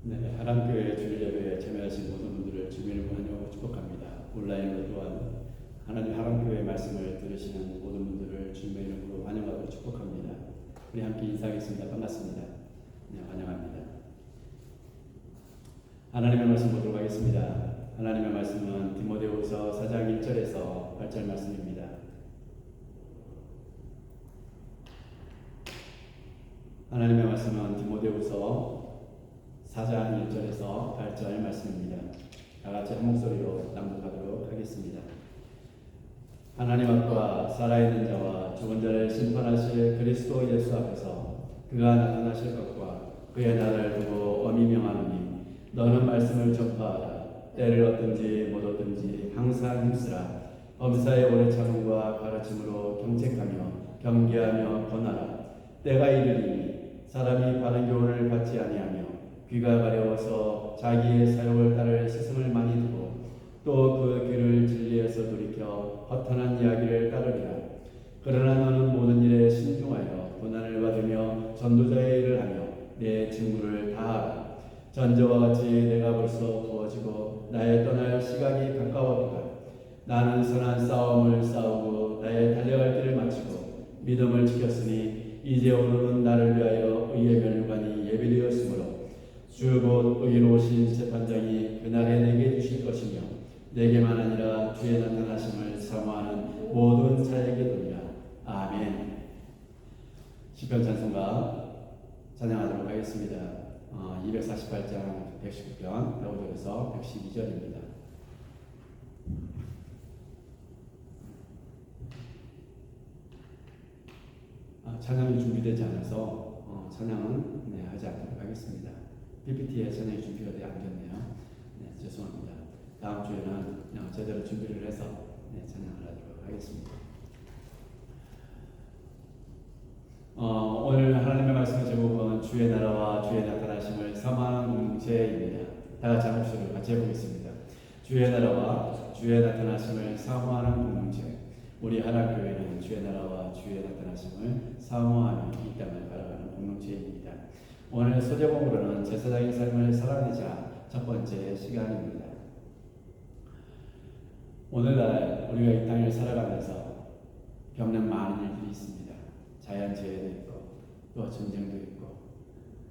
네, 하람교회 주일 예배에 참여하신 모든 분들을 주님의 이름으로 환영하고 축복합니다. 온라인으로 또한 하나님 하람교회 말씀을 들으시는 모든 분들을 주님의 이름으로 환영하고 축복합니다. 우리 함께 인사하겠습니다. 반갑습니다. 네, 환영합니다. 하나님의 말씀 보도록 하겠습니다. 하나님의 말씀은 디모데후서 4장 1절에서 8절 말씀입니다. 하나님의 말씀은 디모데후서 4장 1절에서 8절 말씀입니다. 다같이 한 목소리로 낭독하도록 하겠습니다. 하나님 앞과 살아있는 자와 죽은 자를 심판하실 그리스도 예수 앞에서 그가 나타나실 것과 그의 날을 두고 엄히 명하노니 너는 말씀을 전파하라. 때를 얻든지 못 얻든지 항상 힘쓰라. 범사의 오래 참음과 가르침으로 경책하며 경계하며 권하라. 때가 이르리니 사람이 바른 교훈을 받지 아니하며 귀가 가려워서 자기의 사욕을 따를 스승을 많이 두고 또 그 귀를 진리에서 돌이켜 허탄한 이야기를 따르리라. 그러나 너는 모든 일에 신중하여 고난을 받으며 전도자의 일을 하며 내 직무를 다하라. 전저와 같이 내가 벌써 부어지고 나의 떠날 시각이 가까웠도다. 나는 선한 싸움을 싸우고 나의 달려갈 길을 마치고 믿음을 지켰으니 이제 오늘은 나를 위하여 의의 면류관이 예비되었으므로 주 곧 의로우신 재판장이 그날에 내게 주실 것이며 내게만 아니라 주의 나타나심을 사모하는 모든 자에게도리라. 아멘. 시편 찬송가 찬양하도록 하겠습니다. 248장 119편 105절에서 112절입니다. 찬양이 준비되지 않아서 찬양은 하지 않도록 하겠습니다. PPT에 찬양이 준비가 되어 안겼네요. 네, 죄송합니다. 다음 주에는 제대로 준비를 해서 찬양을 하도록 하겠습니다. 오늘 하나님의 말씀의 제목은 주의 나라와 주의 나타나심을 사모하는 공동체입니다. 다 같이 한 목소리로 같이 해보겠습니다. 주의 나라와 주의 나타나심을 사모하는 공동체. 우리 하나교회는 주의 나라와 주의 나타나심을 사모하며 이 땅을 바라보는 공동체입니다. 오늘 소제목으로는 제사장의 삶을 살아내자 첫 번째 시간입니다. 오늘날 우리가 이 땅을 살아가면서 겪는 많은 일들이 있습니다. 자연재해도 있고 또 전쟁도 있고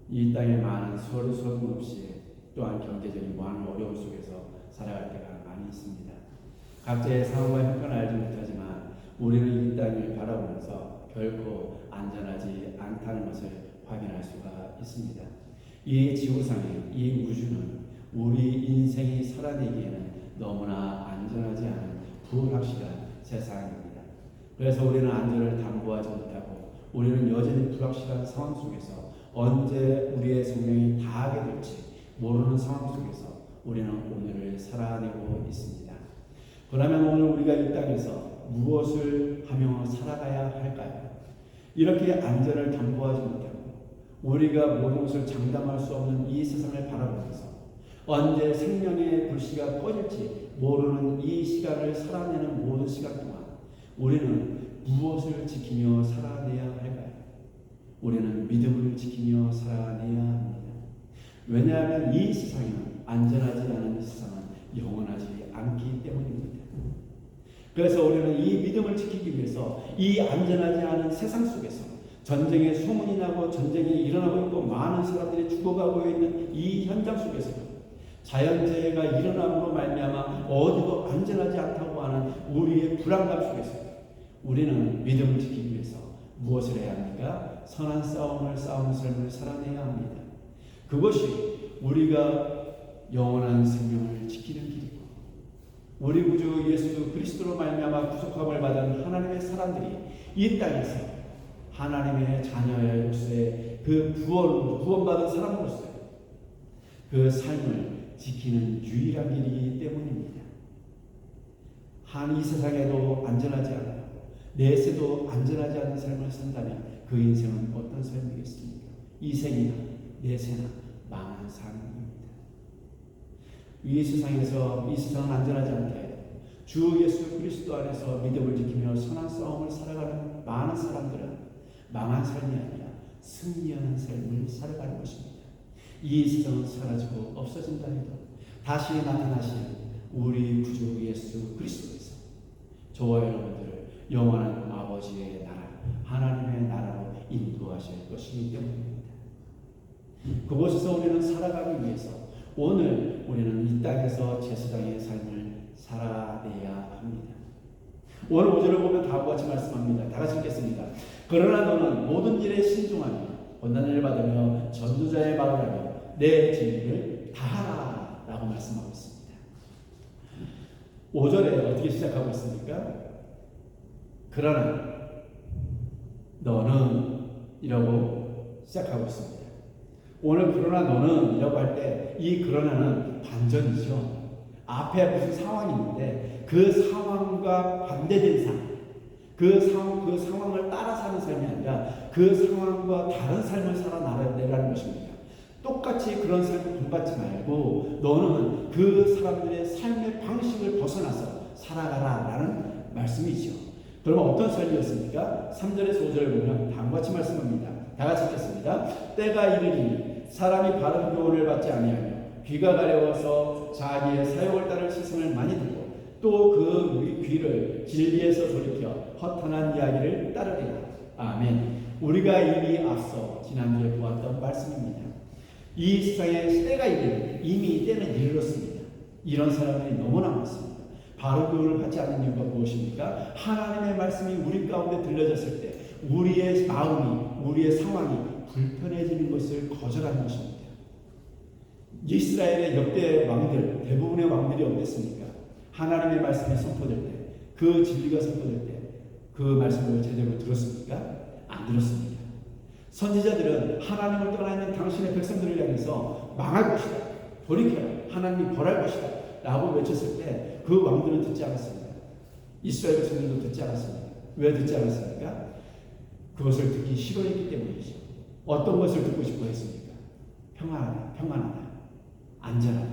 이 땅에 많은 소름 없이 또한 경제적인 많은 어려움 속에서 살아갈 때가 많이 있습니다. 각자의 상황과 형편을 알지 못하지만 우리는 이 땅을 바라보면서 결코 안전하지 않다는 것을 확인할 수가 있습니다. 이 지구상의 이 우주는 우리 인생이 살아내기에는 너무나 안전하지 않은 불확실한 세상입니다. 그래서 우리는 안전을 담보하지 못하고 우리는 여전히 불확실한 상황 속에서 언제 우리의 생명이 다하게 될지 모르는 상황 속에서 우리는 오늘을 살아내고 있습니다. 그러면 오늘 우리가 이 땅에서 무엇을 하며 살아가야 할까요? 이렇게 안전을 담보하지 못하고 우리가 모든 것을 장담할 수 없는 이 세상을 바라보면서 언제 생명의 불씨가 꺼질지 모르는 이 시간을 살아내는 모든 시간 동안 우리는 무엇을 지키며 살아내야 할까요? 우리는 믿음을 지키며 살아내야 합니다. 왜냐하면 이 세상은 안전하지 않은 세상은 영원하지 않기 때문입니다. 그래서 우리는 이 믿음을 지키기 위해서 이 안전하지 않은 세상 속에서 전쟁의 소문이 나고 전쟁이 일어나고 있고 많은 사람들이 죽어가고 있는 이 현장 속에서 자연재해가 일어남으로 말미암아 어디도 안전하지 않다고 하는 우리의 불안감 속에서 우리는 믿음을 지키기 위해서 무엇을 해야 합니까? 선한 싸움을 싸우는 삶을 살아내야 합니다. 그것이 우리가 영원한 생명을 지키는 길이고 우리 구주 예수 그리스도로 말미암아 구속함을 받은 하나님의 사람들이 이 땅에서 하나님의 자녀의 역사에 그 구원받은 사람으로서 그 삶을 지키는 유일한 길이기 때문입니다. 이 세상에도 안전하지 않고 내세도 안전하지 않은 삶을 산다면 그 인생은 어떤 삶이겠습니까? 이 생이나 내세나 망한 삶입니다. 이 세상에서 이 세상은 안전하지 않다 해도 주 예수 그리스도 안에서 믿음을 지키며 선한 싸움을 살아가는 많은 사람들은 망한 삶이 아니라 승리하는 삶을 살아가는 것입니다. 이 세상은 사라지고 없어진다 해도 다시 나타나실 우리 구주 예수 그리스도께서 저와 여러분들을 영원한 아버지의 나라, 하나님의 나라로 인도하실 것이기 때문입니다. 그곳에서 우리는 살아가기 위해서 오늘 우리는 이 땅에서 제사장의 삶을 살아내야 합니다. 오늘 5절을 보면 다음과 같이 말씀합니다. 다 같이 읽겠습니다. 그러나 너는 모든 일에 신중하며 원한을 받으며 전도자의 말을 하며 내 진리를 다하라 라고 말씀하고 있습니다. 5절에 어떻게 시작하고 있습니까? 그러나 너는 이라고 시작하고 있습니다. 오늘 그러나 너는 이라고 할 때 이 그러나는 반전이죠. 앞에 무슨 상황이 있는데 그 상황과 반대된 상황, 그 상황을 따라 사는 삶이 아니라 그 상황과 다른 삶을 살아내라는 것입니다. 똑같이 그런 삶을 본받지 말고 너는 그 사람들의 삶의 방식을 벗어나서 살아가라라는 말씀이죠. 그러면 어떤 삶이었습니까? 3절에서 5절을 보면 다음과 같이 말씀합니다. 다 같이 읽겠습니다. 때가 이르리니 사람이 바른 교훈을 받지 아니하며 귀가 가려워서 자기의 사욕을 따를 시선을 많이 듣고 또 그 귀를 진리에서 돌이켜 허탄한 이야기를 따르리라. 아멘. 우리가 이미 앞서 지난주에 보았던 말씀입니다. 이 세상에 때가 이미 때는 이르렀습니다. 이런 사람들이 너무나 많습니다. 바로 교훈을 받지 않는 이유가 무엇입니까? 하나님의 말씀이 우리 가운데 들려졌을 때 우리의 마음이, 우리의 상황이 불편해지는 것을 거절하는 것입니다. 이스라엘의 역대 왕들, 대부분의 왕들이 어땠습니까? 하나님의 말씀이 선포될 때, 그 진리가 선포될 때 그 말씀을 제대로 들었습니까? 안 들었습니다. 선지자들은 하나님을 떠나 있는 당신의 백성들을 향해서 망할 것이다, 돌이켜라, 하나님이 벌할 것이다 라고 외쳤을 때 그 왕들은 듣지 않았습니다. 이스라엘 백성들도 듣지 않았습니다. 왜 듣지 않았습니까? 그것을 듣기 싫어했기 때문이죠. 어떤 것을 듣고 싶어 했습니까? 평안하다, 안전하다,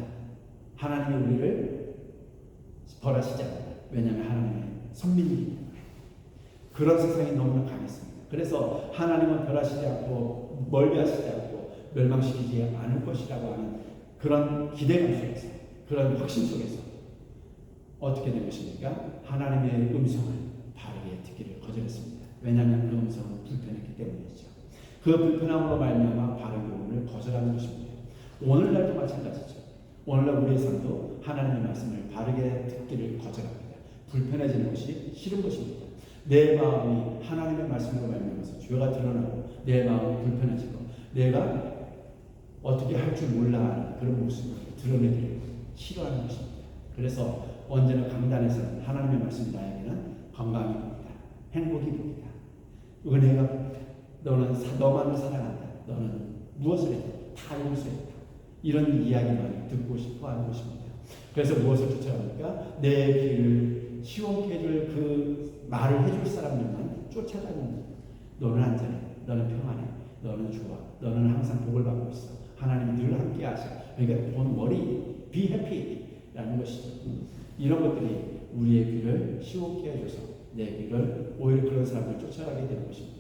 하나님이 우리를 벌하시지 않는다. 왜냐하면 하나님의 선민이기 때문에. 그런 세상이 너무나 강했습니다. 그래서 하나님은 벌하시지 않고 멀리하시지 않고 멸망시키지 않을 것이라고 하는 그런 기대감 속에서, 그런 확신 속에서 어떻게 된 것입니까? 하나님의 음성을 바르게 듣기를 거절했습니다. 왜냐하면 그 음성은 불편했기 때문이죠. 그 불편함으로 말미암아 바른 교훈을 거절하는 것입니다. 오늘날도 마찬가지죠. 오늘날 우리의 삶도 하나님의 말씀을 바르게 듣기를 거절합니다. 불편해지는 것이 싫은 것입니다. 내 마음이 하나님의 말씀으로 말미암아서 죄가 드러나고 내 마음이 불편해지고 내가 어떻게 할 줄 몰라 하는 그런 모습을 드러내기를 싫어하는 것입니다. 그래서 언제나 강단에서는 하나님의 말씀이 나에게는 건강이 봅니다. 행복이 봅니다. 은혜가 봅니다. 너만을 사랑한다. 너는 무엇을 했다. 다 용서했다. 이런 이야기만 듣고 싶어 하는 것입니다. 그래서 무엇을 쫓아갑니까? 내 길을 시원케 해줄 그 말을 해줄 사람들만 쫓아다니는. 너는 안전해. 너는 평안해. 너는 좋아. 너는 항상 복을 받고 있어. 하나님이 늘 함께 하셔. 그러니까 don't worry, be happy 라는 것이죠. 이런 것들이 우리의 귀를 시원케 해줘서 내 귀를 오히려 그런 사람을 쫓아가게 되는 것입니다.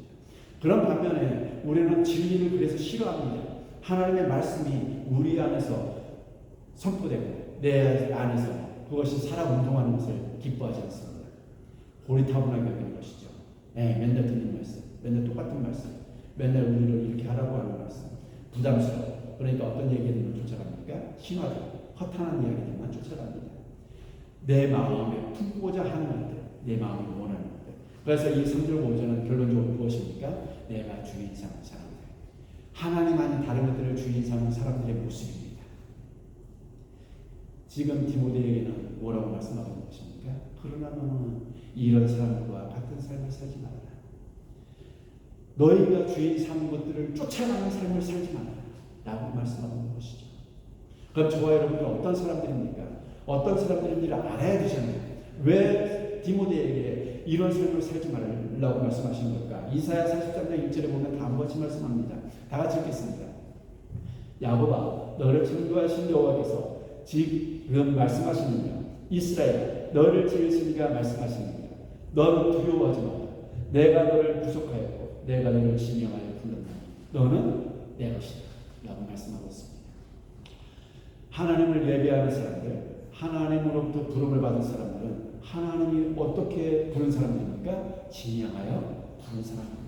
그런 반면에 우리는 진리를 그래서 싫어합니다. 하나님의 말씀이 우리 안에서 선포되고 내 안에서 그것이 살아 운동하는 것을 기뻐하지 않습니다. 고리타분하게 여기는 것이죠. 맨날 듣는 말씀, 맨날 똑같은 말씀, 맨날 우리를 이렇게 하라고 하는 말씀, 부담스러워. 그러니까 어떤 얘기들만 쫓아갑니까? 신화들, 허탄한 이야기들만 쫓아갑니다. 내 마음에 품고자 하는 것들, 내 마음이 원하는 것들. 그래서 이 3절 5절은 결론적으로 무엇입니까? 내가 주인 삼은 사람들. 하나님 아닌 다른 것들을 주인 삼은 사람들의 모습입니다. 지금 디모데에게는 뭐라고 말씀하고 있는 것입니까? 그러나 너는 이런 사람들과 같은 삶을 살지 말아라. 너희가 주인 삼은 것들을 쫓아가는 삶을 살지 말아라 라고 말씀하고 있는 것이죠. 그럼 저와 여러분들 어떤 사람들입니까? 어떤 사람들인지를 알아야 되잖아요. 왜 디모데에게 이런 삶을 살지 말라고 말씀하신 걸까? 이사야 43장 1절에 보면 다음과 같이 말씀합니다. 다 같이 읽겠습니다. 야곱아, 너를 창조하신 여호와께서 지금 말씀하시느냐? 이스라엘, 너를 지으시니가 말씀하시느냐? 너는 두려워하지 마라. 내가 너를 구속하였고 내가 너를 지명하여 불렀나니 너는 내 것이다 라고 말씀하고 있습니다. 하나님을 예배하는 사람들, 하나님으로부터 부름을 받은 사람들은 하나님이 어떻게 부른 사람들입니까? 진영하여 부른 사람입니다.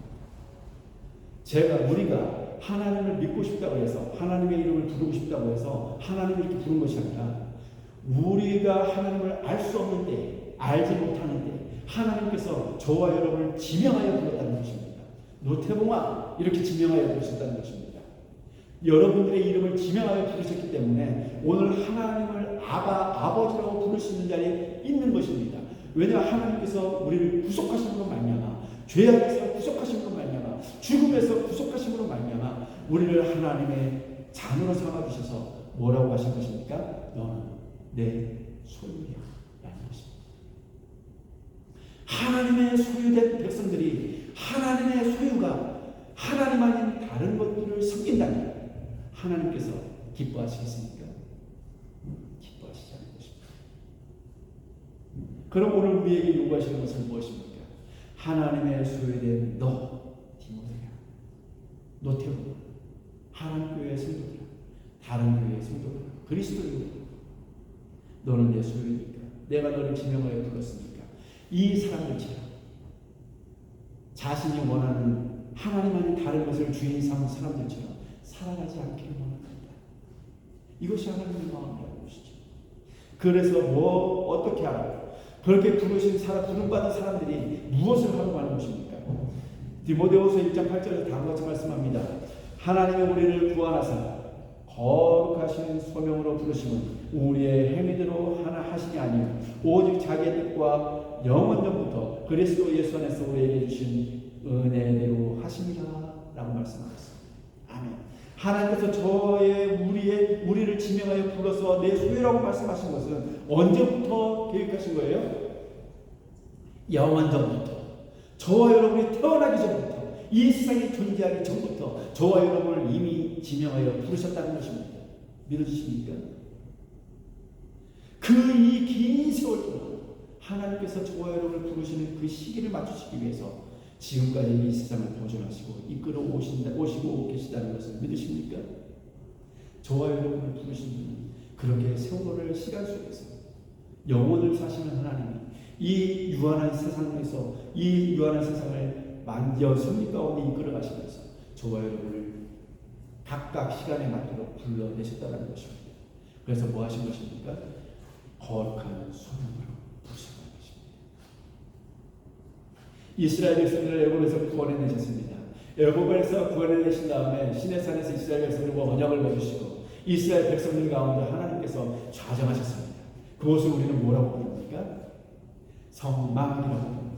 우리가 하나님을 믿고 싶다고 해서 하나님의 이름을 부르고 싶다고 해서 하나님을 이렇게 부른 것이 아니라 우리가 하나님을 알 수 없는 때, 알지 못하는 때 하나님께서 저와 여러분을 지명하여 불렀다는 것입니다. 노태봉아 이렇게 지명하여 부르셨다는 것입니다. 여러분들의 이름을 지명하여 부르셨기 때문에 오늘 하나님을 아버지라고 부를 수 있는 자리에 있는 것입니다. 왜냐하면 하나님께서 우리를 구속하심으로 말미암아, 죄악에서 구속하심으로 말미암아, 죽음에서 구속하심으로 말미암아 우리를 하나님의 자녀로 삼아주셔서 뭐라고 하신 것입니까? 너는 내 소유야 라는 것입니다. 하나님의 소유된 백성들이 하나님의 소유가 하나님 아닌 다른 것들을 섬긴다면 하나님께서 기뻐하시겠습니까? 기뻐하시지 않을 것입니다. 그럼 오늘 우리에게 요구하시는 것은 무엇입니까? 하나님의 소유된 너 디모데야, 노태우, 하나님교회의 성도들아, 다른 교회의 성도들아, 그리스도인들아, 너는 내 소유니까, 내가 너를 지명하여 불렀으니까 이 사람들처럼 자신이 원하는 하나님 아닌 다른 것을 주인 삼은 사람들처럼 살아가지 않기를 원합니다. 이것이 하나님의 마음이라는 것이죠. 그래서 어떻게 하라고? 그렇게 부름받은 사람들이 무엇을 하라고 하는 것입니까? 디모데후서 1장 8절에서 다음과 같이 말씀합니다. 하나님의 우리를 구원하사 거룩하신 소명으로 부르심은 우리의 행위대로 하나 하시니 아니요 오직 자기의 뜻과 영원 전부터 그리스도 예수 안에서 우리에게 주신 은혜대로 하십니다 라고 말씀하셨습니다. 아멘. 하나님께서 우리를 지명하여 불러서 내 소유라고 말씀하신 것은 언제부터 계획하신 거예요? 영원 전부터, 저와 여러분이 태어나기 전부터, 이 세상이 존재하기 전부터 저와 여러분을 이미 지명하여 부르셨다는 것입니다. 믿어주십니까? 이 긴 세월 동안 하나님께서 저와 여러분을 부르시는 그 시기를 맞추시기 위해서 지금까지 이 세상을 보존하시고 이끌어 오시고 계시다는 것을 믿으십니까? 저와 여러분을 부르신 분이 그렇게 세월을 시간 속에서 영혼을 사시는 하나님이 이 유한한 세상에서 이 유한한 세상을 만져 섭리 가운데 이끌어 가시면서 저와 여러분을 각각 시간에 맞도록 불러내셨다는 것입니다. 그래서 뭐 하신 것입니까? 거룩한 소명으로 부르셨다는 것입니다. 이스라엘 백성들을 애굽에서 구원해내셨습니다. 애굽에서 구원해내신 다음에 시내산에서 이스라엘 백성들과 언약을 맺으시고 이스라엘 백성들 가운데 하나님께서 좌정하셨습니다. 그것을 우리는 뭐라고 부릅니까? 성막이라고 부릅니다.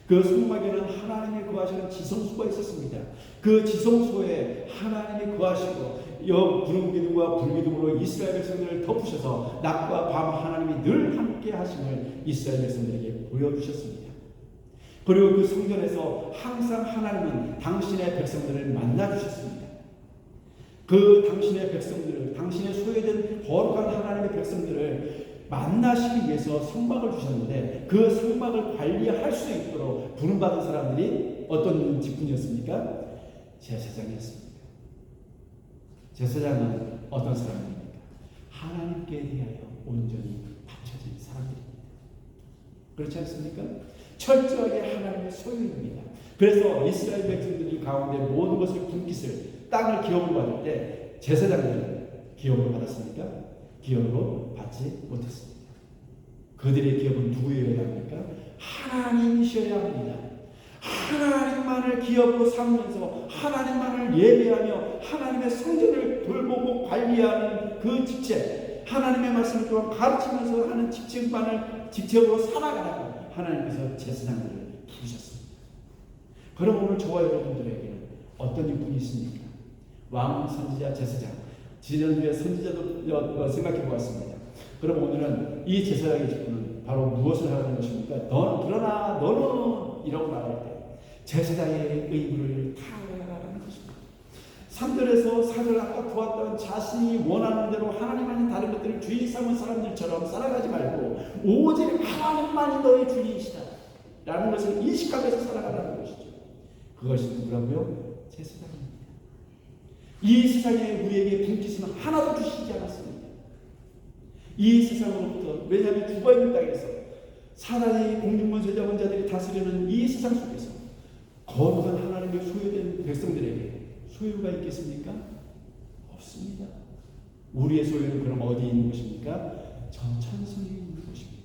그 성막에는 하나님이 거하시는 지성소가 있었습니다. 그 지성소에 하나님이 거하시고 구름 기둥과 불 기둥으로 이스라엘 백성들을 덮으셔서 낮과 밤 하나님이 늘 함께 하심을 이스라엘 백성들에게 보여주셨습니다. 그리고 그 성전에서 항상 하나님은 당신의 백성들을 만나주셨습니다. 그 당신의 백성들을, 당신의 소유된 거룩한 하나님의 백성들을 만나시기 위해서 성막을 주셨는데 그 성막을 관리할 수 있도록 부름받은 사람들이 어떤 직분이었습니까? 제사장이었습니다. 제사장은 어떤 사람입니까? 하나님께 대하여 온전히 바쳐진 사람들입니다. 그렇지 않습니까? 철저하게 하나님의 소유입니다. 그래서 이스라엘 백성들 가운데 모든 것을 분깃을 땅을 기업으로 받을 때 제사장들은 기업으로 받았습니까? 기업으로 받지 못했습니다. 그들의 기업은 누구여야 합니까? 하나님이셔야 합니다. 하나님만을 기업으로 삼으면서 하나님만을 예배하며 하나님의 성전을 돌보고 관리하는 그 직책, 하나님의 말씀을 또한 가르치면서 하는 직책으로 살아가라고 하나님께서 제사장들을 부르셨습니다. 그럼 오늘 저와 여러분들에게는 어떤 일분이 있습니까? 왕, 선지자, 제사장. 지난주에 선지자도 생각해 보았습니다. 그럼 오늘은 이 제사장의 직분은 바로 무엇을 하는 것입니까? 그러나 너는 이라고 말할 때 제사장의 의무를 다하라는 것입니다. 3절에서 4절 아까 보았던 자신이 원하는 대로 하나님 아닌 다른 것들을 주인 삼은 사람들처럼 살아가지 말고 오직 하나님만이 너의 주인이시다 라는 것을 인식하면서 살아가라는 것이죠. 그것이 누구라고요? 제사장입니다. 이 세상에 우리에게 분깃은 하나도 주시지 않았습니다. 이 세상으로부터, 왜냐하면 죽어있는 땅에서 사단이 공중권세자 자들이 다스리는 이 세상 속에서 거룩한 하나님의 소유된 백성들에게 소유가 있겠습니까? 없습니다. 우리의 소유는 그럼 어디 있는 것입니까? 저 천성에 있는 것입니다.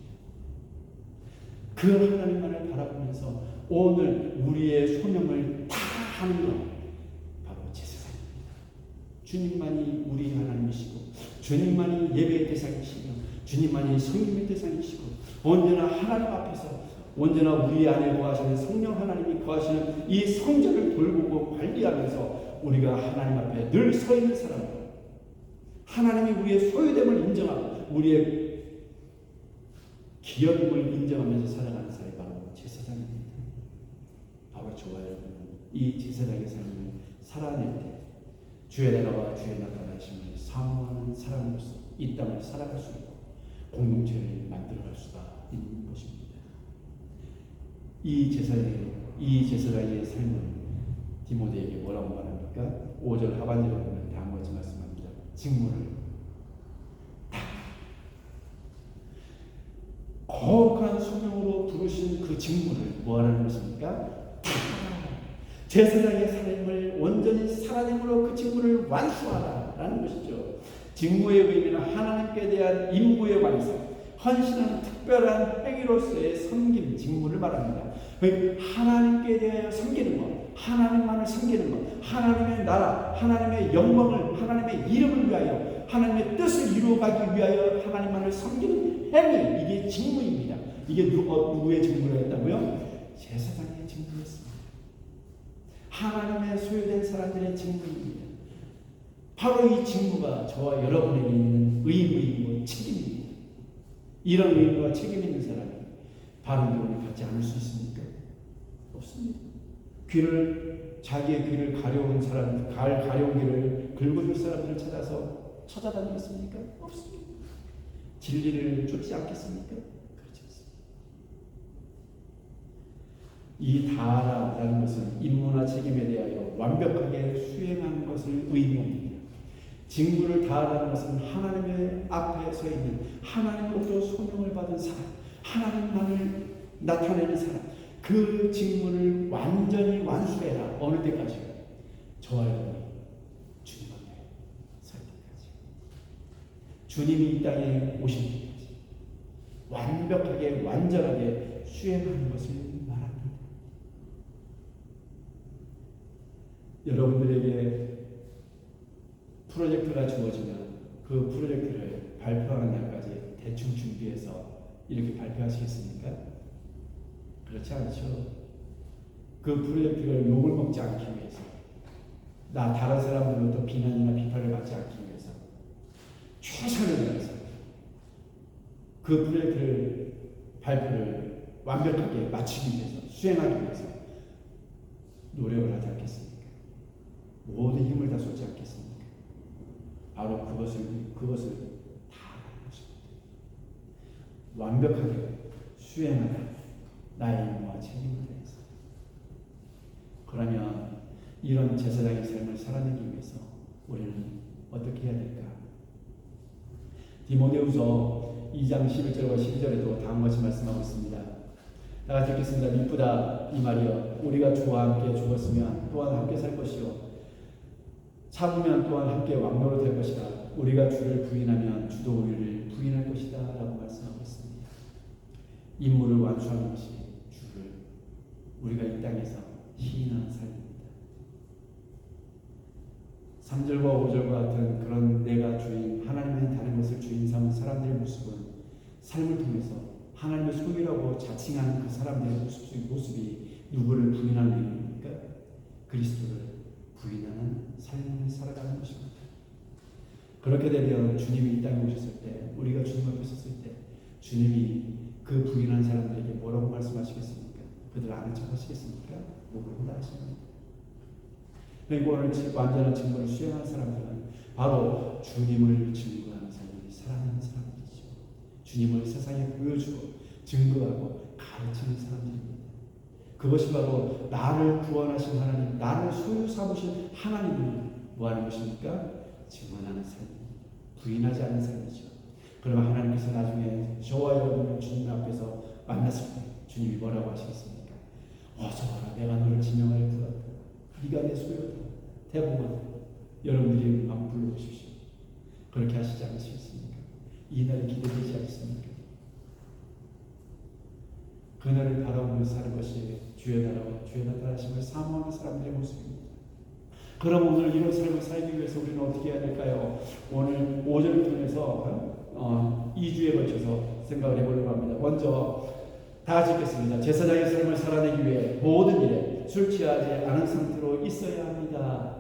그 하나님만을 바라보면서 오늘 우리의 소명을 다 하는 것, 바로 제사장입니다. 주님만이 우리 하나님이시고, 주님만이 예배의 대상이시며, 주님만이 성김의 대상이시고, 언제나 하나님 앞에서 언제나 우리 안에 거하시는 성령 하나님이 거하시는 이 성전을 돌보고 관리하면서 우리가 하나님 앞에 늘 서 있는 사람으로, 하나님이 우리의 소유됨을 인정하고 우리의 기업임을 인정하면서 살아가는 사람이 바로 제사장입니다. 바로 저와 여러분은 이 제사장의 삶을 살아낼 때 주의 나라와 주의 나타나심을 사모하는 사람으로서 이 땅을 살아갈 수 있고 공동체를 만들어갈 수가 있는 것입니다. 이 제사장의 삶은 디모데에게 뭐라고 말합니까? 5절 하반절에 보면 다음과 같이 말씀합니다. 직무를 다 거룩한 소명으로 부르신 그 직무를 뭐하는 것입니까? 다 제사장의 삶을 온전히 살아내므로 그 직무를 완수하라라는 것이죠. 직무의 의미는 하나님께 대한 임무의 완성, 헌신하는 특별한 행위로서의 섬김, 직무를 말합니다. 하나님께 대하여 섬기는 것, 하나님만을 섬기는 것, 하나님의 나라, 하나님의 영광을, 하나님의 이름을 위하여, 하나님의 뜻을 이루어가기 위하여 하나님만을 섬기는 행위, 이게 직무입니다. 이게 누구의 직무를 했다고요? 제사장의 직무였습니다. 하나님의 소유된 사람들의 직무입니다. 바로 이 직무가 저와 여러분에게 있는 의무이고 책임입니다. 이런 의무와 책임 있는 사람이 바른 교훈을 갖지 않을 수 있습니까? 없습니다. 자기의 귀를 가려운 사람, 가려운 길을 긁어줄 사람들을 찾아서 찾아다니겠습니까? 없습니다. 진리를 쫓지 않겠습니까? 그렇지 않습니다. 이 다라는 것은 임무나 책임에 대하여 완벽하게 수행하는 것을 의미합니다. 직무를 다하라는 것은 하나님의 앞에 서 있는, 하나님으로부터 소명을 받은 사람, 하나님만을 나타내는 사람, 그 직무를 완전히 완수해라. 어느 때까지요? 저와 여러분이 주님 앞에 설 때까지, 주님이 이 땅에 오신 때까지 완벽하게 완전하게 수행하는 것을 말합니다. 여러분들에게 프로젝트가 주어지면 그 프로젝트를 발표하는 날까지 대충 준비해서 이렇게 발표하시겠습니까? 그렇지 않죠. 그 프로젝트를 욕을 먹지 않기 위해서, 다른 사람들로부터 비난이나 비판을 받지 않기 위해서 최선을 다해서 그 프로젝트를 발표를 완벽하게 마치기 위해서, 수행하기 위해서 노력을 하지 않겠습니까? 모든 힘을 다 쏟지 않겠습니까? 바로 그것을 다 하는 것입니다. 완벽하게 수행하라. 나의 임무와 책임을 다해서. 그러면 이런 제사장의 삶을 살아내기 위해서 우리는 어떻게 해야 될까? 디모데후서 2장 11절과 12절에도 다음과 같이 말씀하고 있습니다. 다 같이 읽겠습니다. 미쁘다 이 말이여, 우리가 주와 함께 죽었으면 또한 함께 살 것이요, 참으면 또한 함께 왕노로 될 것이다. 우리가 주를 부인하면 주도 우리를 부인할 것이다 라고 말씀하고 있습니다. 임무를 완수하는 것이 주를 우리가 이 땅에서 시인하는 삶입니다. 3절과 5절과 같은 그런 내가 주인, 하나님은 다른 것을 주인 삼은 사람들의 모습은 삶을 통해서 하나님의 소유라고 자칭하는 그 사람들의 모습이 누구를 부인하는 의미입니까? 그리스도를 부인하는 삶을 살아가는 것입니다. 그렇게 되면 주님이 이 땅에 오셨을 때, 우리가 주님 앞에 섰을 때 주님이 그 부인한 사람들에게 뭐라고 말씀하시겠습니까? 그들 아는 척 하시겠습니까? 모른다 하십니다. 그리고 오늘 완전한 직무를 수행한 사람들은 바로 주님을 증거하는 삶을 살아가는 사람들이죠. 주님을 세상에 보여주고 증거하고 가르치는 사람들입니다. 그것이 바로 나를 구원하신 하나님, 나를 소유 삼으신 하나님을 뭐하는 것입니까? 증언하는 삶입니다. 부인하지 않는 삶이죠. 그러면 하나님께서 나중에 저와 여러분을 주님 앞에서 만났을 때 주님이 뭐라고 하시겠습니까? 어서 와라, 내가 너를 지명하여 불렀다. 네가 내 소유다. 대부분 여러분들이 한번 불러보십시오. 그렇게 하시지 않으시겠습니까? 이 날이 기대되지 않습니까? 그날을 바라보며 사는 것이 주의 나라심을 사모하는 사람들의 모습입니다. 그럼 오늘 이런 삶을 살기 위해서 우리는 어떻게 해야 될까요? 오늘 5절을 통해서 2주에 걸쳐서 생각을 해보려고 합니다. 먼저 다 같이 읽겠습니다. 제사장의 삶을 살아내기 위해 모든 일에 술 취하지 않은 상태로 있어야 합니다.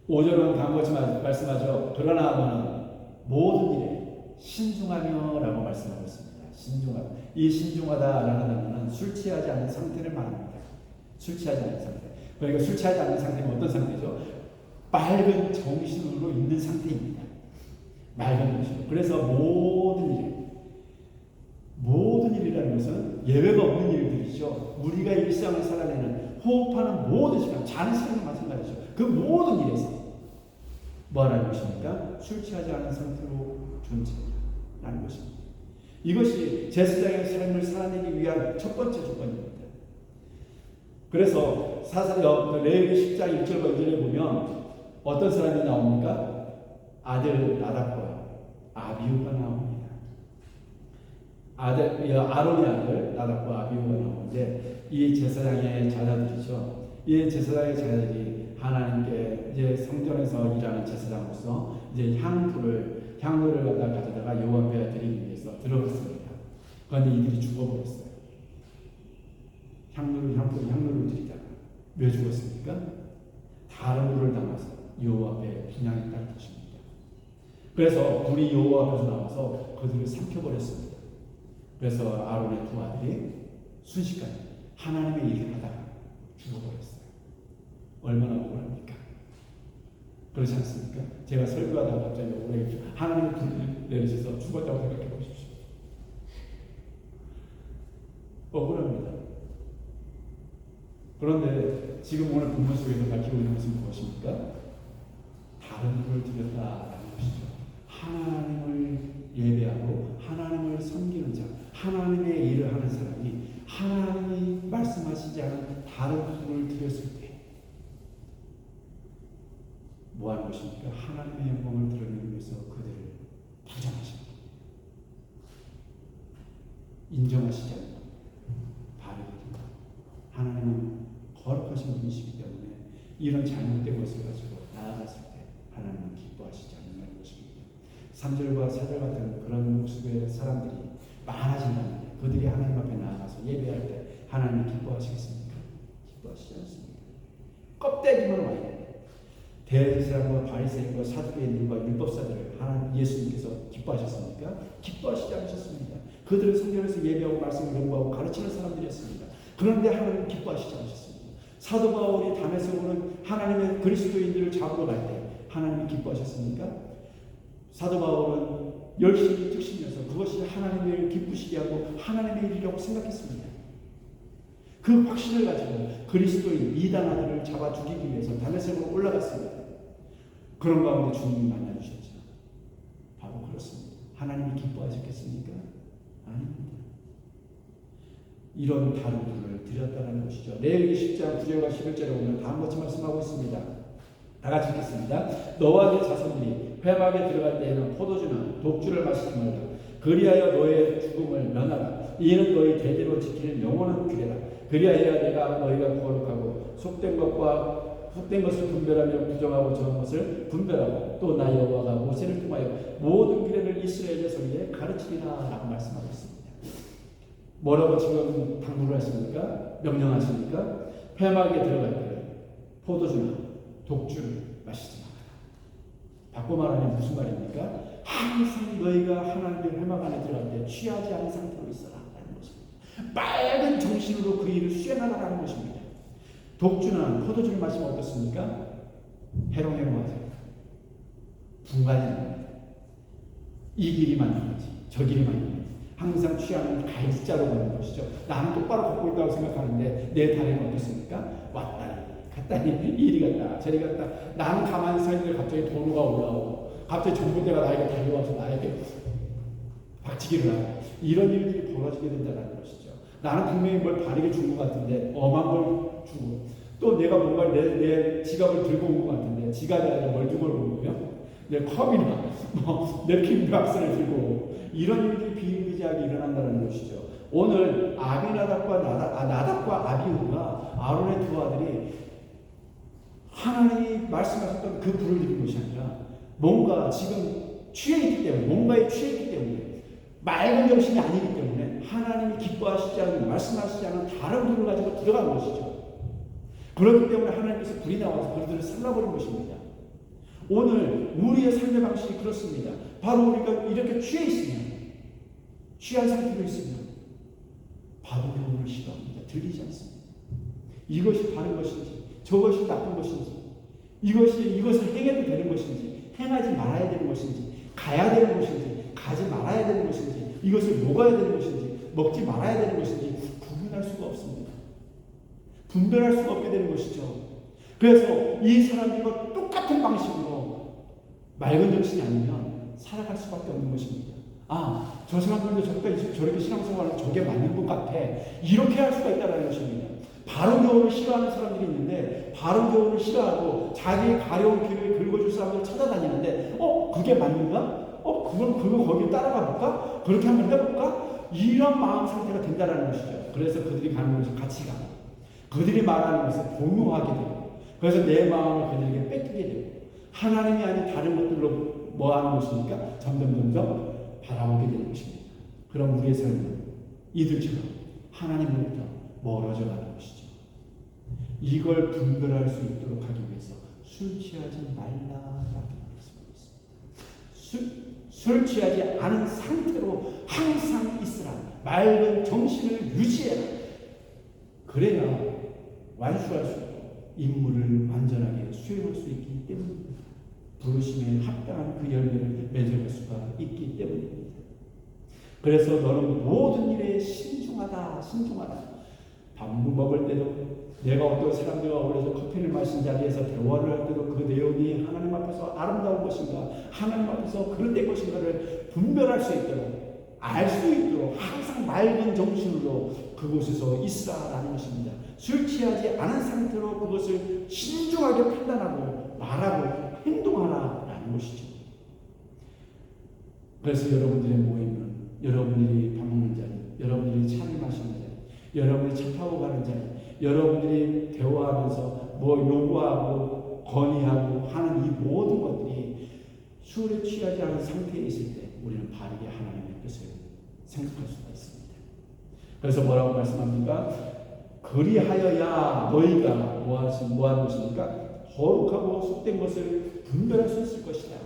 5절은 다음같이 말씀하죠. 그러나 모든 일에 신중하며 라고 말씀하고 있습니다. 신중하다. 이 신중하다라는 단어는 술 취하지 않은 상태를 말합니다. 술 취하지 않은 상태. 그러니까 술 취하지 않은 상태는 어떤 상태죠? 맑은 정신으로 있는 상태입니다. 맑은 정신으로. 그래서 모든 일이라는 것은 예외가 없는 일들이죠. 우리가 일상을 살아내는 호흡하는 모든 시간, 자는 시간도 마찬가지죠. 그 모든 일에서 뭐라는 것입니까? 술 취하지 않은 상태로 존재라는 것입니다. 이것이 제사장의 삶을 살아내기 위한 첫 번째 조건입니다. 그래서 레위기 10장 1절과 2절에 보면 어떤 사람이 나옵니까? 아들 나답과 아비후가 나옵니다. 아론의 아들 나답과 아비후가 나오는데 이 제사장의 자녀들이죠. 이 제사장의 자녀들이 하나님께 이제 성전에서 일하는 제사장으로서 이제 향로를 가져다가 여호와 앞에 드리기 위해서 들어갔습니다. 그런데 이들이 죽어버렸어요. 향로를 드리다가 왜 죽었습니까? 다른 불을 담아서 여호와 앞에 비난했다는 것입니다. 그래서 불이 여호와 앞에서 나와서 그들을 삼켜버렸습니다. 그래서 아론의 두 아들이 순식간에 하나님의 일을 하다가 죽어버렸어요. 얼마나 억울합니까? 그렇지 않습니까? 제가 설교하다가 갑자기 억울해요. 하나님의 불을 내리셔서 죽었다고 생각해 보십시오. 억울합니다. 그런데 지금 오늘 본문 속에서 밝히고 있는 것은 무엇입니까? 다른 불을 드렸다라는 것이죠. 하나님을 예배하고 하나님을 섬기는 자, 하나님의 일을 하는 사람이 하나님이 말씀하시지 않은 다른 불을 드렸을 때 뭐 하는 것입니까? 하나님의 영광을 드러내기 위해서 그들을 부정하십니다. 인정하시지 않는 바르게 하나님은 거룩하신 분이시기 때문에 이런 잘못된 것을 가지고 나아갔을 때 하나님은 기뻐하시지 않는 것입니다. 3절과 4절 같은 그런 모습의 사람들이 많아진다면 그들이 하나님 앞에 나아가서 예배할 때 하나님이 기뻐하시겠습니까? 기뻐하시지 않습니다. 껍데기만 와야 돼요. 대제사장과 바리새인과 사두개인들과 율법사들을 하나님 예수님께서 기뻐하셨습니까? 기뻐하시지 않으셨습니다. 그들은 성경에서 예배하고 말씀을 공부하고 가르치는 사람들이었습니다. 그런데 하나님 기뻐하시지 않으셨습니다. 사도 바울이 담에서는 하나님의 그리스도인들을 잡으러 갈 때 하나님이 기뻐하셨습니까? 사도 바울은 열심히 특심해서 그것이 하나님의 일을 기쁘시게 하고 하나님의 일이라고 생각했습니다. 그 확신을 가지고 그리스도인 이단아들을 잡아 죽이기 위해서 다메섹으로 올라갔습니다. 그런 가운데 주님이 만나주셨죠. 바로 그렇습니다. 하나님이 기뻐하셨겠습니까? 아닙니다. 이런 다른 불을 드렸다는 것이죠. 레위기 10장 9절과 11절에 보면 다음같이 말씀하고 있습니다. 다 같이 읽겠습니다. 너와 네 자손들이 회막에 들어갈 때에는 포도주나 독주를 마시지 말라. 그리하여 너의 죽음을 면하라. 이는 너희 대대로 지키는 영원한 규례라. 그리하여 내가 너희가 거룩하고 속된 것을 분별하며 부정하고 정한 것을 분별하고 또 나 여호와가 모세를 통하여 모든 규례를 이스라엘의 소리에 가르치리라 라고 말씀하고 있습니다. 뭐라고 지금 당부를 하십니까? 명령하십니까? 회막에 들어갈 때 포도주나 독주를 마시지 마라. 바꿔 말하면 무슨 말입니까? 항상 너희가 하나님의 회막 안에 들어갈 때 취하지 않은 상태로 있어라 라는 것입니다. 빨간 정신으로 그 일을 수행하라는 것입니다. 독주나 포도주를 마시면 어떻습니까? 해롱해롱하세요. 분간입니다. 이 길이 맞는 거지, 저 길이 맞는 거지. 항상 취하는 갈자로 가는 것이죠. 나는 똑바로 걷고 있다고 생각하는데 내 다리는 어떻습니까? 왔다리 갔다리 이리 갔다 저리 갔다. 나는 가만히 서 있는데 갑자기 도로가 올라오고 갑자기 전봇대가 나에게 달려와서 나에게 박치기를 하고 이런 일들이 벌어지게 된다는 것이죠. 나는 분명히 뭘 바르게 준 것 같은데 엄한 걸 주고 또 내가 뭔가 내 지갑을 들고 온 것 같은데 지갑이 아니라 뭘 들고 온 거예요? 내 컵이나 내 핀박스를 들고 오고 이런 일들이 비일비재하게 일어난다는 것이죠. 오늘 나답과 아비후가 아론의 두 아들이 하나님이 말씀하셨던 그 불을 들은 것이 아니라 뭔가 지금 취해있기 때문에 뭔가에 취해있기 때문에 맑은 정신이 아니기 때문에 하나님이 기뻐하시지 않는 말씀하시지 않은 다른 불을 가지고 들어간 것이죠. 그렇기 때문에 하나님께서 불이 나와서 그들을 살라버린 것입니다. 오늘 우리의 삶의 방식이 그렇습니다. 바로 우리가 이렇게 취해 있으면 취한 상태로 있으면 바로 교훈을 싫어합니다. 들리지 않습니다. 이것이 바른 것인지 저것이 나쁜 것인지 이것을 행해도 되는 것인지 행하지 말아야 되는 것인지 가야 되는 것인지 가지 말아야 되는 것인지 이것을 먹어야 되는 것인지 먹지 말아야 되는 것인지 구분할 수가 없습니다. 분별할 수가 없게 되는 것이죠. 그래서 이 사람들과 똑같은 방식으로 맑은 정신이 아니면 살아갈 수밖에 없는 것입니다. 아, 저 사람들도 저렇게 신앙생활을 저게 맞는 것 같아. 이렇게 할 수가 있다는 것입니다. 바른 교훈을 싫어하는 사람들이 있는데 바른 교훈을 싫어하고 자기의 가려운 길을 긁어줄 사람들을 찾아다니는데 그게 맞는가? 그거 거기에 따라가 볼까? 그렇게 한번 해볼까? 이런 마음 상태가 된다는 것이죠. 그래서 그들이 가는 곳에 같이 가고 그들이 말하는 것을 공유하게 되고 그래서 내 마음을 그들에게 뺏기게 되고 하나님이 아닌 다른 것들로 뭐 하는 것입니까? 점점 바라보게 되는 것입니다. 그럼 우리의 삶은 이들처럼 하나님으로부터 멀어져 가는 것이죠. 이걸 분별할 수 있도록 하기 위해서 술 취하지 말라라고 말씀하고 있습니다. 술 취하지 않은 상태로 항상 있으라. 맑은 정신을 유지해라. 그래야 완수할 수 있고 임무를 완전하게 수행할 수 있기 때문입니다. 부르심에 합당한 그 열매를 맺어갈 수가 있기 때문입니다. 그래서 너는 모든 일에 신중하다. 밥 먹을 때도 내가 어떤 사람들과 어울려서 커피를 마신 자리에서 대화를 할 때도 그 내용이 하나님 앞에서 아름다운 것인가 하나님 앞에서 그릇된 것인가를 분별할 수 있도록 알 수 있도록 항상 맑은 정신으로 그곳에서 있으라라는 것입니다. 술 취하지 않은 상태로 그것을 신중하게 판단하고 말하고 행동하라라는 것이죠. 그래서 여러분들의 모임은 여러분들이 밥 먹는 자리, 여러분들이 차를 마시는 자리, 여러분들이 차 타고 가는 자리, 여러분들이 대화하면서 뭐 요구하고 건의하고 하는 이 모든 것들이 술에 취하지 않은 상태에 있을 때 우리는 바르게 하나님의 뜻을 생각할 수가 있습니다. 그래서 뭐라고 말씀합니까? 그리하여야 너희가 뭐 하는 것입니까? 거룩하고 속된 것을 분별할 수 있을 것이다.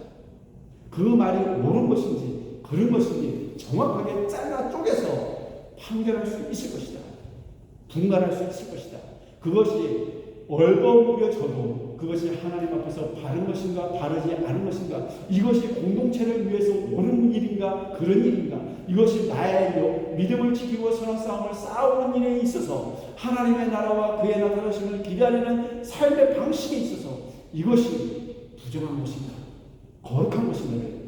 그 말이 옳은 것인지 그런 것인지 정확하게 잘라 쪼개서 판결할 수 있을 것이다. 분간할 수 있을 것이다. 그것이 얼버무려져도 그것이 하나님 앞에서 바른 것인가 바르지 않은 것인가 이것이 공동체를 위해서 옳은 일인가 그런 일인가 이것이 나의 믿음을 지키고 선한 싸움을 싸우는 일에 있어서 하나님의 나라와 그의 나타나심을 기다리는 삶의 방식에 있어서 이것이 부정한 것인가 거룩한 것인가를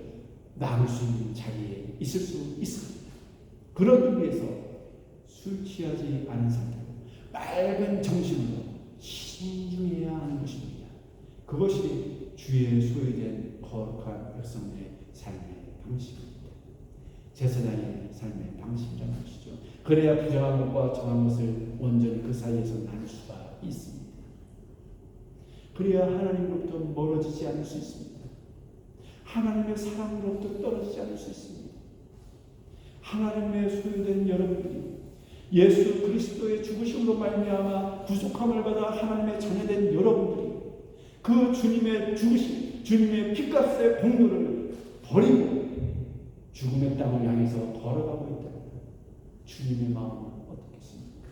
나눌 수 있는 자리에 있을 수 있습니다. 그러기 위해서 술 취하지 않은 상태로 맑은 정신으로 신중해야 하는 것입니다. 그것이 주의 소유된 거룩한 백성들의 삶의 방식입니다. 제사장의 삶의 방식이라는 것이죠. 그래야 부정한 것과 정한 것을 온전히 그 사이에서 나눌 수가 있습니다. 그래야 하나님으로부터 멀어지지 않을 수 있습니다. 하나님의 사랑으로부터 떨어지지 않을 수 있습니다. 하나님의 소유된 여러분들이 예수 그리스도의 죽으심으로 말미암아 구속함을 받아 하나님의 자녀된 여러분들이 그 주님의 죽으심, 주님의 피값의 공로를 버리고 죽음의 땅을 향해서 걸어가고 있다. 주님의 마음은 어떻겠습니까?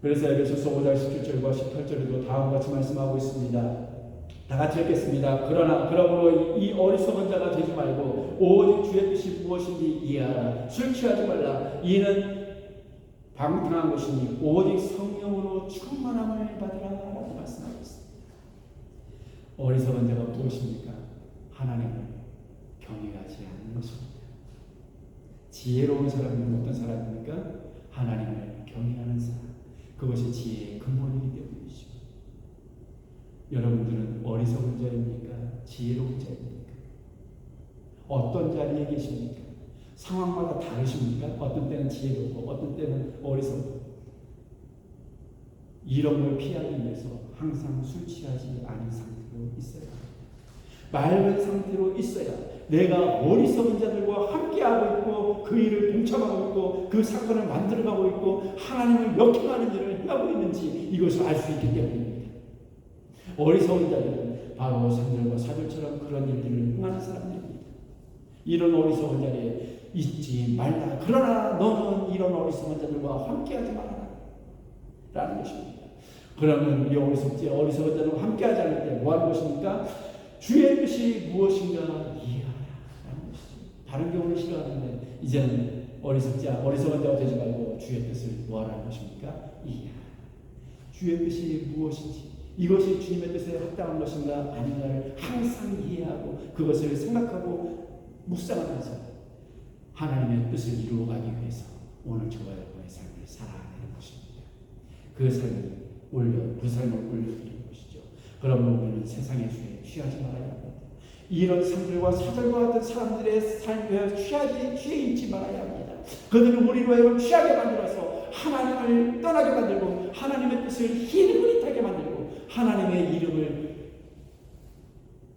그래서 에베소서 5장 17절과 18절에도 다음과 같이 말씀하고 있습니다. 다 같이 읽겠습니다. 그러므로 이 어리석은 자가 되지 말고 오직 주의 뜻이 무엇인지 이해하라. 술 취하지 말라. 이는 방탕한 것이니 오직 성령으로 충만함을 받으라 라고 말씀하고 있습니다. 어리석은 자가 무엇입니까? 하나님을 경외하지 않는 것입니다. 지혜로운 사람은 어떤 사람입니까? 하나님을 경외하는 사람. 그것이 지혜의 근본이기 때문이죠. 여러분들은 어리석은 자입니까? 지혜로운 자입니까? 어떤 자리에 계십니까? 상황마다 다르십니까? 어떤 때는 지혜롭고 어떤 때는 어리석고. 이런 걸 피하기 위해서 항상 술 취하지 않은 상태로 있어야 합니다. 맑은 상태로 있어야 내가 어리석은 자들과 함께하고 있고 그 일을 동참하고 있고 그 사건을 만들어가고 있고 하나님을 역행하는 일을 행하고 있는지 이것을 알 수 있기 때문입니다. 어리석은 자들은 바로 3절과 4절처럼 그런 일들을 행하는 사람들입니다. 이런 어리석은 자리에 있지 말라. 그러나 너는 이런 어리석은 자들과 함께하지 말아라 라는 것입니다. 그러면 이 어리석은 자들과 함께하지 않을 때 뭐 하는 것입니까? 주의 뜻이 무엇인가 이해하라 라는 것이죠. 다른 경우는 싫어하는데 이제는 어리석은 자가 되지 말고 주의 뜻을 뭐 하라는 것입니까? 이해하라. 주의 뜻이 무엇인지 이것이 주님의 뜻에 합당한 것인가 아닌가를 항상 이해하고 그것을 생각하고 묵상하면서 하나님의 뜻을 이루어가기 위해서 오늘 저와 여러분의 삶을 살아야 하는 것입니다. 그 삶을 올려드리는 것이죠. 그러면 우리는 세상의 수에 취하지 말아야 합니다. 이런 3절과 4절과 같은 사람들의 삶에 취해 있지 말아야 합니다. 그들은 우리로 하여금 취하게 만들어서 하나님을 떠나게 만들고 하나님의 뜻을 희미하게 만들고 하나님의 이름을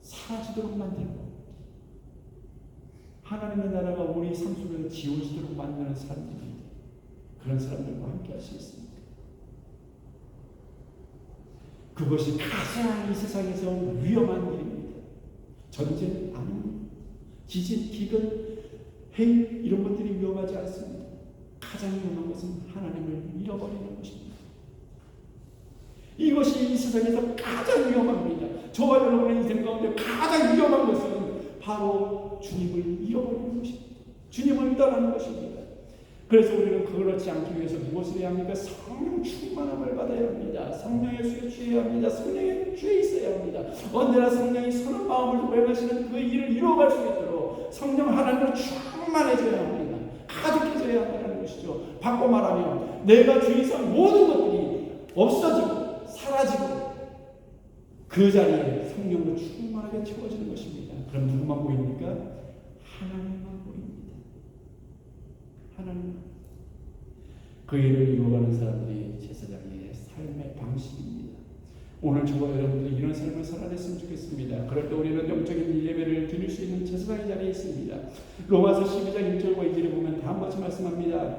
사라지도록 만들고 하나님의 나라가 우리 삶 속에서 지워지도록 만드는 사람들입니다. 그런 사람들과 함께 할 수 있습니다. 그것이 가장 이 세상에서 위험한 일입니다. 전쟁 아닙니다. 지진, 기근, 해일 이런 것들이 위험하지 않습니다. 가장 위험한 것은 하나님을 잃어버리는 것입니다. 이것이 이 세상에서 가장 위험한 일입니다. 저와 여러분의 인생 가운데 가장 위험한 것은 바로 주님을 잃어버리는 것입니다. 주님을 떠나는 것입니다. 그래서 우리는 그렇지 않기 위해서 무엇을 해야 합니까? 성령 충만함을 받아야 합니다. 성령의 수에 취해야 합니다. 성령의 주에 있어야 합니다. 언제나 성령이 선한 마음을 고백하시는 그 일을 이루어갈 수 있도록 성령 하나님으로 충만해져야 합니다. 가득해져야 한다는 것이죠. 바꿔 말하면 내가 주위에서 모든 것들이 없어지고 사라지고 그 자리에 성령으로 충만하게 채워지는 것입니다. 그럼 누구만 보입니까? 하나님만 보입니다. 하나님. 그 일을 이루어가는 사람들이 제사장의 삶의 방식입니다. 오늘 저와 여러분들이 이런 삶을 살아냈으면 좋겠습니다. 그럴 때 우리는 영적인 예배를 드릴 수 있는 제사장의 자리에 있습니다. 로마서 12장 1절과 2절에 보면 다음같이 말씀합니다.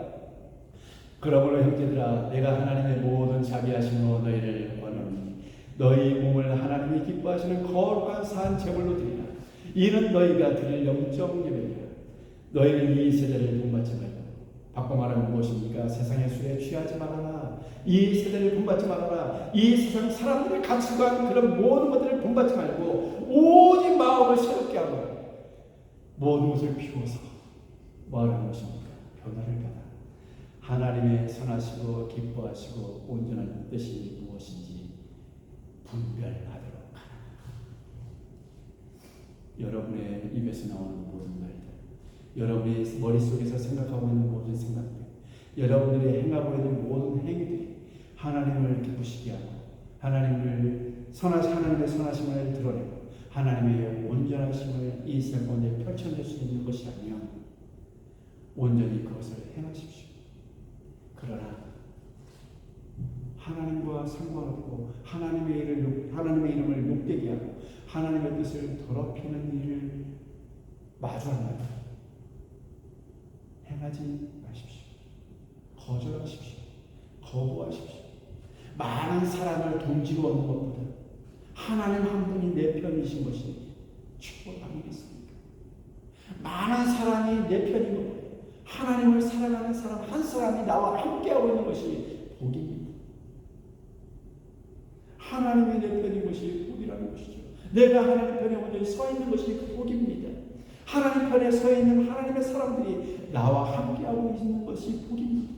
그러므로 형제들아 내가 하나님의 모든 자비하심으로 너희를 원하노니 너희 몸을 하나님이 기뻐하시는 거룩한 산 제물로 드리라. 이는 너희가 드릴 영적 예배니라. 너희는 이 세대를 본받지 말고 바꿔 말하면 무엇입니까? 세상의 수에 취하지 말아라. 이 세대를 본받지 말아라. 이 세상 사람들의 가치관 그런 모든 것들을 본받지 말고 오직 마음을 새롭게 하고 모든 것을 비워서 뭐 하는 것입니까? 변화를 받아 하나님의 선하시고 기뻐하시고 온전한 뜻이 무엇인지 분별하도록 하라. 여러분의 입에서 나오는 모든 말들, 여러분의 머릿속에서 생각하고 있는 모든 생각들, 여러분들이 행하고 있는 모든 행위들이 하나님을 기쁘시게 하고 하나님의 선하심을 드러내고 하나님의 온전하심을 이 세상 가운데 펼쳐낼 수 있는 것이 아니면 온전히 그것을 행하십시오. 그러나 하나님과 상관없고 하나님의 이름을 욕되게 하고 하나님의 뜻을 더럽히는 일을 마주한다. 행하지 마십시오. 거절하십시오. 거부하십시오. 많은 사람을 동지로 얻는 것보다 하나님 한 분이 내 편이신 것이 최고 아니겠습니까? 많은 사람이 내 편인 것보다 하나님을 사랑하는 사람 한 사람이 나와 함께하고 있는 것이 복입니다. 하나님이 내 편인 것이 복이라는 것이죠. 내가 하나님 편에 온전히 서 있는 것이 복입니다. 하나님 편에 서 있는 하나님의 사람들이 나와 함께하고 있는 것이 복입니다.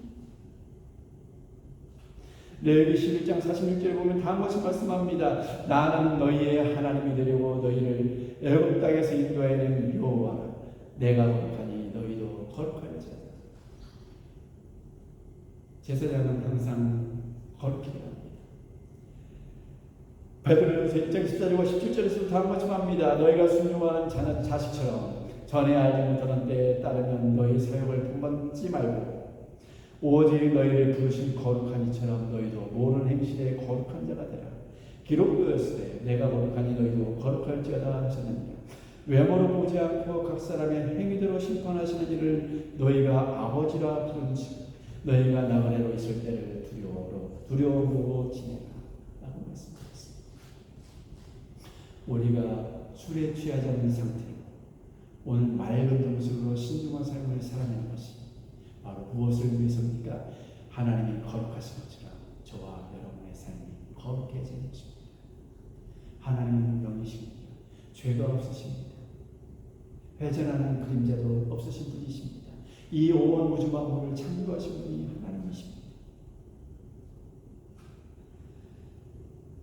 레위기 11장 46절에 보면 다음 것을 말씀합니다. 나는 너희의 하나님이 되려고 너희를 애굽 땅에서 인도하여 여호와 내가 거룩하니 너희도 거룩할지어다. 제사장은 항상 거룩해야 합니다. 베드로전서 1장 14절과 17절에서 다음 것을 합니다. 너희가 순종하는 자식처럼 전에 알지 못하는 때에 따르면 너희 사역을 본받지 말고 오직 너희를 부르신 거룩한 이처럼 너희도 모르는 행실에 거룩한 자가 되라. 기록되었을 때 내가 거룩하니 너희도 거룩할지어다 하셨느니라. 외모로 보지 않고 각 사람의 행위대로 심판하시는 이를 너희가 아버지라 부르시고 너희가 나그네로 있을 때를 두려움으로 지내라 라고 말씀하셨습니다. 우리가 술에 취하지 않는 상태로 오늘 맑은 정신으로 신중한 삶을 살아내는 것이 바로 무엇을 위해서입니까? 하나님이 거룩하신 것처럼 저와 여러분의 삶이 거룩해지는 것입니다. 하나님은 영이십니다. 죄가 없으십니다. 회전하는 그림자도 없으신 분이십니다. 이 온 우주 만물을 창조하신 분이 하나님이십니다.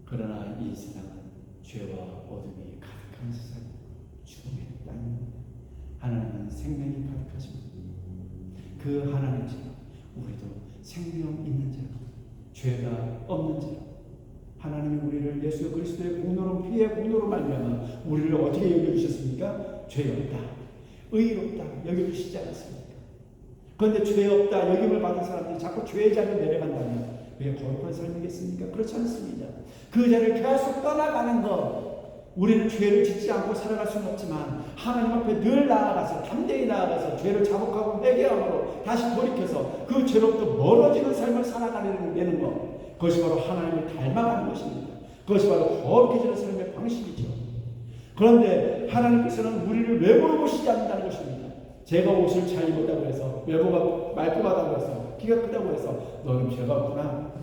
그러나 이 세상은 죄와 어둠이 가득한 세상이고 죽음의 땅입니다. 하나님은 생명이 가득하신 분입니다. 그 하나님처럼 우리도 생명 있는 자로 죄가 없는 자로 하나님이 우리를 예수 그리스도의 공로로 피의 공로로 말미암아 우리를 어떻게 여겨주셨습니까? 죄 없다, 의롭다 여겨주시지 않았습니까? 그런데 죄 없다 여김을 받은 사람들이 자꾸 죄의 자리로 내려간다면 그게 거룩한 삶이겠습니까? 그렇지 않습니다. 그 자리를 계속 떠나가는 것, 우리는 죄를 짓지 않고 살아갈 수는 없지만 하나님 앞에 늘 나아가서 담대히 나아가서 죄를 자복하고 회개함으로 다시 돌이켜서 그 죄로부터 멀어지는 삶을 살아가는 것, 그것이 바로 하나님을 닮아가는 것입니다. 그것이 바로 거룩해지는 삶의 방식이죠. 그런데 하나님께서는 우리를 외모로 보시지 않는다는 것입니다. 제가 옷을 잘 입었다고 해서 외모가 말끔하다고 해서 키가 크다고 해서 너는 죄가 없구나,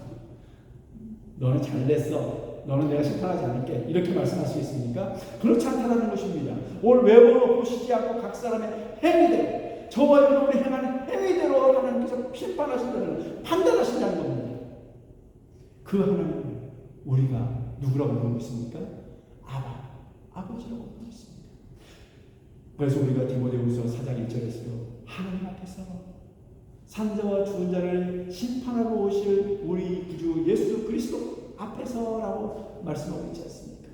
너는 잘됐어, 너는 내가 심판하지 않을게, 이렇게 말씀할 수 있습니까? 그렇지 않다는 것입니다. 오늘 외모로 보시지 않고 각 사람의 행위대로, 저와 여러분이 행하는 행위대로 하나님께서 심판하신다는, 판단하신다는 겁니다. 그 하나님을 우리가 누구라고 부르고 있습니까? 아버지라고 부르고 있습니다. 그래서 우리가 디모데후서 4장 1절에서요, 하나님 앞에서 산자와 죽은 자를 심판하러 오실 우리 구주 예수 그리스도 앞에서라고 말씀하고 있지 않습니까?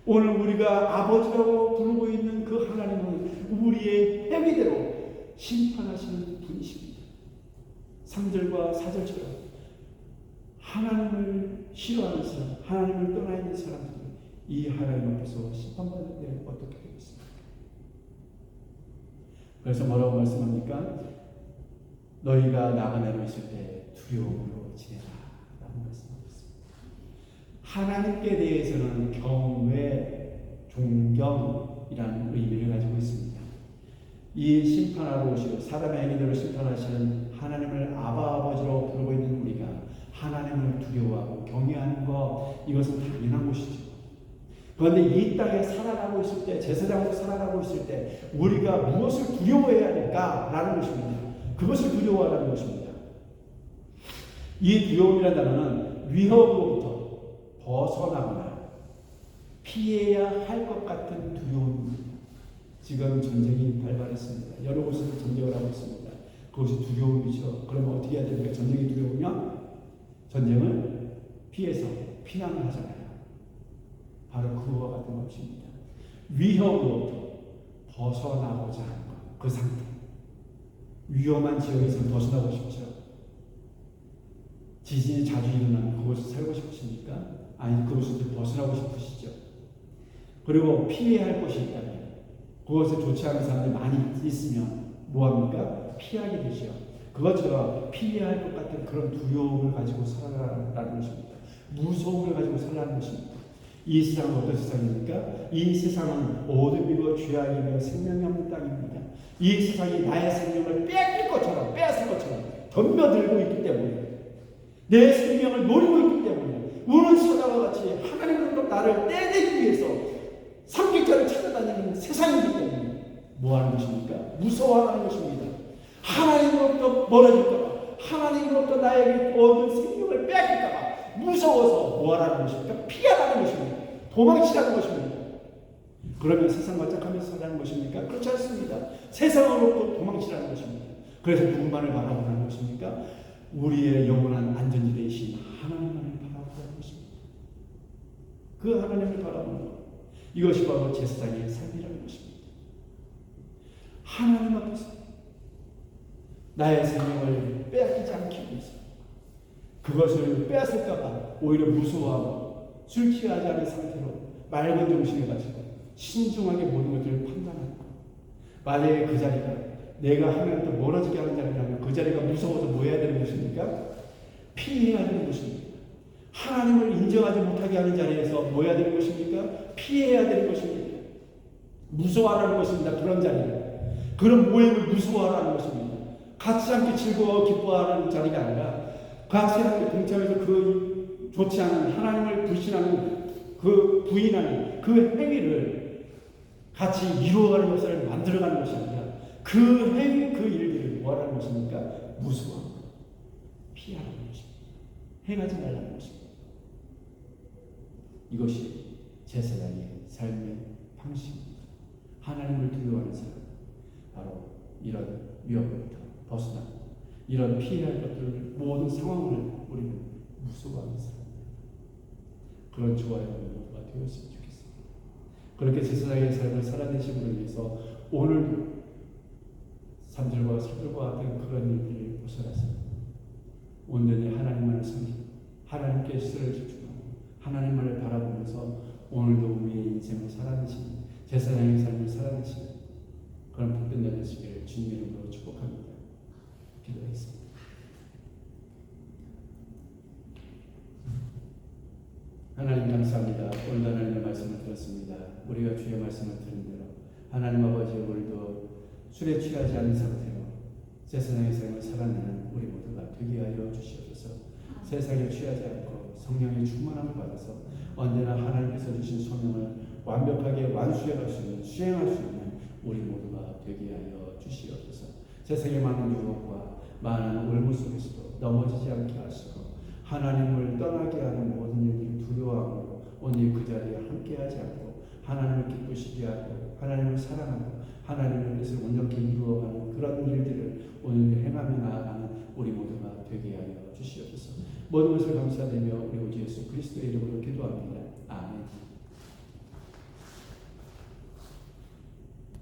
오늘 우리가 아버지라고 부르고 있는 그 하나님은 우리의 행위대로 심판하시는 분이십니다. 3절과 4절처럼 하나님을 싫어하는 사람, 하나님을 떠나 있는 사람들이 이 하나님 앞에서 심판받는데 어떻게 되겠습니까? 그래서 뭐라고 말씀합니까? 너희가 나그네로 있을 때 두려움으로 지내라 라고 말씀합니다. 하나님께 대해서는 경외, 존경이라는 의미를 가지고 있습니다. 이 심판하러 오시고 사람의 행위대로 심판하시는 하나님을 아버지로 부르고 있는 우리가 하나님을 두려워하고 경외하는 것, 이것은 당연한 것이죠. 그런데 이 땅에 살아가고 있을 때, 제사장으로 살아가고 있을 때 우리가 무엇을 두려워해야 할까라는 것입니다. 그것을 두려워하라는 것입니다. 이 두려움이라는 단어는 위협으로부터 벗어나거나 피해야 할 것 같은 두려움입니다. 지금 전쟁이 발발했습니다. 여러 곳에서 전쟁을 하고 있습니다. 그것이 두려움이죠. 그러면 어떻게 해야 됩니까? 전쟁이 두려우면 전쟁을 피해서 피난을 하잖아요. 바로 그와 같은 것입니다. 위협으로부터 벗어나고자 하는 것, 그 상태. 위험한 지역에서 벗어나고 싶죠. 지진이 자주 일어나는 그곳에 살고 싶으십니까? 아니, 그곳에서 벗어나고 싶으시죠. 그리고 피해야 할 곳이 있다면, 그것에 좋지 않은 사람들이 많이 있으면 뭐합니까? 피하게 되죠. 그것처럼 피해야 할 것 같은 그런 두려움을 가지고 살아가라는 것입니다. 무서움을 가지고 살아가는 것입니다. 이 세상은 어떤 세상입니까? 이 세상은 어둠이고 죄악이며 생명이 없는 땅입니다. 이 세상이 나의 생명을 뺏길 것처럼, 빼앗을 것처럼 덤벼들고 있기 때문에, 내 생명을 노리고 있기 때문에, 우는 사자와 같이 하나님으로부터 나를 떼내기 위해서 삼킬자를 찾아다니는 세상이기 때문에 뭐 하는 것입니까? 무서워하는 것입니다. 하나님으로부터 멀어질까 봐, 하나님으로부터 나에게 얻은 생명을 무서워서 뭐하라는 것입니까? 피하라는 것입니다. 도망치라는 것입니다. 그러면 세상과 짝하면서 살라는 것입니까? 그렇지 않습니다. 세상으로부터 도망치라는 것입니다. 그래서 누구만을 바라보라는 것입니까? 우리의 영원한 안전지대이신 하나님만을 바라보라는 것입니다. 그 하나님을 바라보는 것, 이것이 바로 제사장의 삶이라는 것입니다. 하나님 앞에서 나의 생명을 빼앗기지 않기 위해서, 그것을 빼앗을까봐 오히려 무서워하고 술 취하지 않은 상태로 맑은 정신을 가지고 신중하게 모든 것들을 판단하고, 만약에 그 자리가 내가 하나님부터 멀어지게 하는 자리라면 그 자리가 무서워서 뭐 해야 되는 것입니까? 피해야 되는 것입니다. 하나님을 인정하지 못하게 하는 자리에서 뭐 해야 되는 것입니까? 피해야 되는 것입니다. 무서워하라는 것입니다. 그런 자리를, 그런 모임을 무서워하라는 것입니다. 같이 함께 즐거워 기뻐하는 자리가 아니라 같이 함께 동참해서 그 좋지 않은 하나님을 불신하는 그 부인하는 그 행위를 같이 이루어가는 것을 만들어가는 것이 아니라 그 행위, 그 일들을 뭐하라는 것입니까? 무서워하고 피하라는 것입니다. 행하지 말라는 것입니다. 이것이 제사장의 삶의 방식입니다. 하나님을 두려워하는 사람, 바로 이런 위협부터 벗어나고 이런 피해야 할 것들 모든 상황을 우리는 무서워하는 사람입니다. 그런 저와 여러분 모두가 되었으면 좋겠습니다. 그렇게 제사장의 삶을 살아내심으로 인해서 오늘도 산들과 서들과 같은 그런 일들을 벗어나서 온전히 하나님만을 섬기고 하나님께 시를 집중하고 하나님만을 바라보면서 오늘도 우리의 인생을 살아내시는 제사장의 삶을 살아내시는 그런 복된 날 되시기를 주님의 이름으로 축복합니다. 기도하겠습니다. 하나님 감사합니다. 오늘도 하나님의 말씀을 들었습니다. 우리가 주의 말씀을 들은 대로 하나님 아버지, 오늘도 술에 취하지 않은 상태로 세상의 삶을 살아내는 우리 모두가 되게 하여 주시옵소서. 세상에 취하지 않고 성령의 충만함을 받아서 언제나 하나님께서 주신 소명을 완벽하게 완수해갈 수 있는, 수행할 수 있는 우리 모두가 되게 하여 주시옵소서. 세상의 많은 유혹과 많은 올무 속에서도 넘어지지 않게 하시고 하나님을 떠나게 하는 모든 일들을 두려워하고 오늘 그 자리에 함께하지 않고 하나님을 기쁘시게 하고 하나님을 사랑하고 하나님의 뜻을 온전히 이루어가는 그런 일들을 오늘 행하며 나아가는 우리 모두가 되게 하여 주시옵소서. 모든 것을 감사드리며 우리 주 예수 그리스도의 이름으로 기도합니다. 아멘.